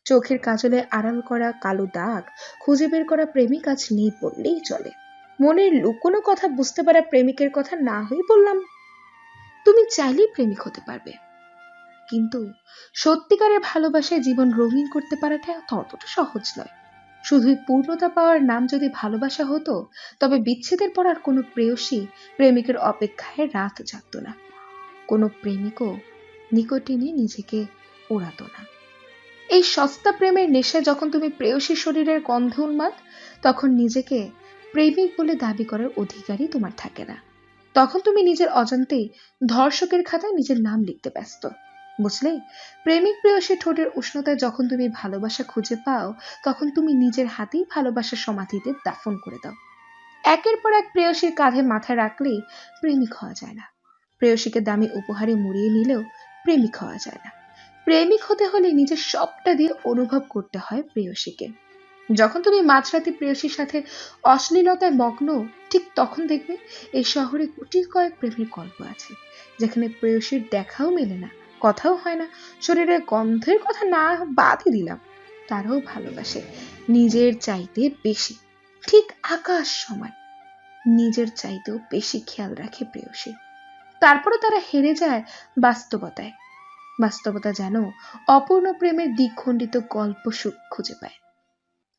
চোখের কাজলে আড়াল করা কালো দাগ খুঁজে বের করা প্রেমিক আজ নেই বললেই চলে। মনের লুকোনো কথা বুঝতে পারা প্রেমিকের কথা না হয়ে বললাম। তুমি চাইলেই প্রেমিক হতে পারবে, কিন্তু সত্যিকারের ভালোবাসায় জীবন রঙিন করতে পারাটা ততটা সহজ নয়। শুধুই পূর্ণতা পাওয়ার নাম যদি ভালোবাসা হতো, তবে বিচ্ছেদের পর আর কোনো প্রেয়সী প্রেমিকের অপেক্ষায় রাত জাগত না, কোনো প্রেমিকও নিকটিনে নিজেকে ওড়াতো না। এই সস্তা প্রেমের নেশায় যখন তুমি প্রেয়সী শরীরের গন্ধে উন্মাদ, তখন নিজেকে প্রেমিক বলে দাবি করার অধিকারই তোমার থাকে না। তখন তুমি নিজের অজান্তেই ধর্ষকের খাতায় নিজের নাম লিখতে ব্যস্ত। বুঝলে, প্রেমিক প্রেয়সী ঠোঁটের উষ্ণতায় যখন তুমি ভালোবাসা খুঁজে পাও, তখন তুমি নিজের হাতেই ভালোবাসার সমাধিতে দাফন করে দাও। একের পর এক প্রেয়সীর কাঁধে মাথা রাখলেই প্রেমিক হওয়া যায় না। প্রেয়সীকে দামি উপহারে মুড়িয়ে নিলেও প্রেমিক হওয়া যায় না। প্রেমিক হতে হলে নিজের সবটা দিয়ে অনুভব করতে হয় প্রেয়সীকে। যখন তুমি মাঝরাতে প্রেয়সীর সাথে অশ্লীলতায় মগ্ন, ঠিক তখন দেখবে এই শহরে কুটির কয়েক প্রেমের গল্প আছে, যেখানে প্রেয়সীর দেখাও মেলে না, কথাও হয় না, শরীরের গন্ধের কথা না বাদই দিলাম, তারাও ভালোবাসে নিজের চাইতে বেশি, ঠিক আকাশ সমান। নিজের চাইতেও বেশি খেয়াল রাখে প্রেয়সী। তারপরে তারা হেরে যায় বাস্তবতায়। বাস্তবতা যেন অপূর্ণ প্রেমের দ্বিখণ্ডিত গল্প সুখ খুঁজে পায়।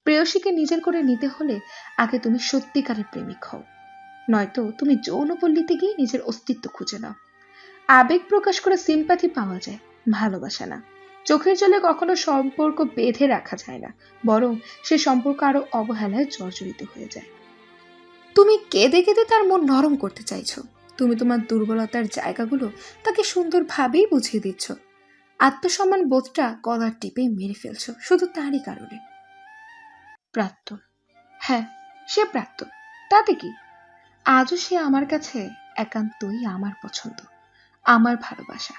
প্রেয়সীকে নিজের করে নিতে হলে আগে তুমি সত্যিকারের প্রেমিক হও, নয়তো তুমি যৌনপল্লীতে গিয়ে নিজের অস্তিত্ব খুঁজে নাও। আবেগ প্রকাশ করে সিম্প্যাথি পাওয়া যায়, ভালোবাসা না। চোখের জলে কখনো সম্পর্ক বেঁধে রাখা যায় না, বরং সে সম্পর্ক আরো অবহেলায় জর্জরিত হয়ে যায়। তুমি কেঁদে কেঁদে তার মন নরম করতে চাইছো, তুমি তোমার দুর্বলতার জায়গাগুলো তাকে সুন্দরভাবেই বুঝিয়ে দিচ্ছ। আত্মসম্মান বোধটা গলার টিপে মেরে ফেলছো শুধু তারই কারণে। প্রাক্তন, হ্যাঁ, সে প্রাক্তন, তাতে কি? আজও সে আমার কাছে একান্তই আমার পছন্দ, আমার ভালোবাসা।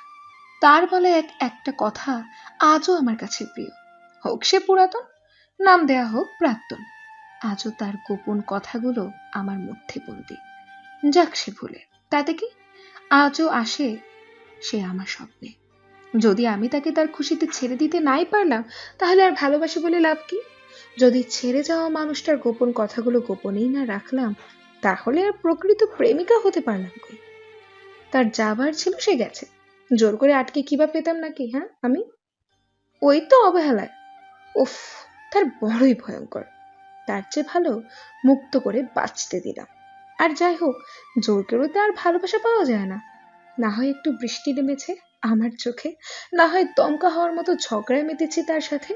তার বলে একটা কথা আজও আমার কাছে প্রিয়। হোক সে পুরাতন, নাম দেয়া হোক প্রাক্তন, আজও তার গোপন কথাগুলো আমার মধ্যে বন্দি। যাক সে ভুলে, তাতে কি? আজও আসে সে আমার স্বপ্নে। যদি আমি তাকে তার খুশিতে ছেড়ে দিতে নাই পারলাম, তাহলে আর ভালোবাসি বলে লাভ কি? যদি ছেড়ে যাওয়া মানুষটার গোপন কথাগুলো গোপনেই না রাখলাম, তাহলে আর প্রকৃত প্রেমিকা হতে পারলাম কই? তার যাবার ছিল সে গেছে, জোর করে আটকে কিবা পেতাম নাকি? হ্যাঁ, আমি ওই তো অবহেলায়। উফ, তার বড়ই ভয়ঙ্কর। তার চেয়ে ভালো মুক্ত করে বাঁচতে দিলাম। আর যাই হোক, জোর করে তো আর ভালোবাসা পাওয়া যায় না। না হয় একটু বৃষ্টি নেমেছে আমার চোখে, না হয় দমকা হওয়ার মতো ঝগড়ায় মেতেছি তার সাথে,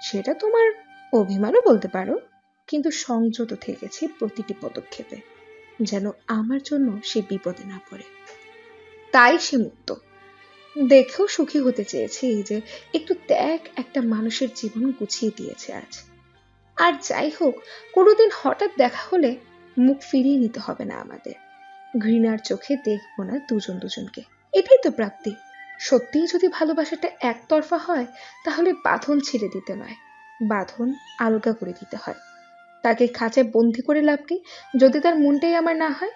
সেটা তোমার অভিমানও বলতে পারো। কিন্তু সংযত থেকেছি প্রতিটি পদক্ষেপে, যেন আমার জন্য সে বিপদে না পড়ে। তাই সে মুক্ত। দেখেও সুখী হতে চেয়েছি যে একটু ত্যাগ একটা মানুষের জীবন গুছিয়ে দিয়েছে আজ। আর যাই হোক, কোনোদিন হঠাৎ দেখা হলে মুখ ফিরিয়ে নিতে হবে না আমাদের। ঘৃণার চোখে দেখবো না দুজন দুজনকে, এটাই তো প্রাপ্তি। সত্যিই যদি ভালোবাসাটা একতরফা হয়, তাহলে বাঁধন ছেড়ে দিতে নয়, বাঁধন আলগা করে দিতে হয়। তাকে খাঁচায় বন্দি করে লাভ কি, যদি তার মনটাই আমার না হয়?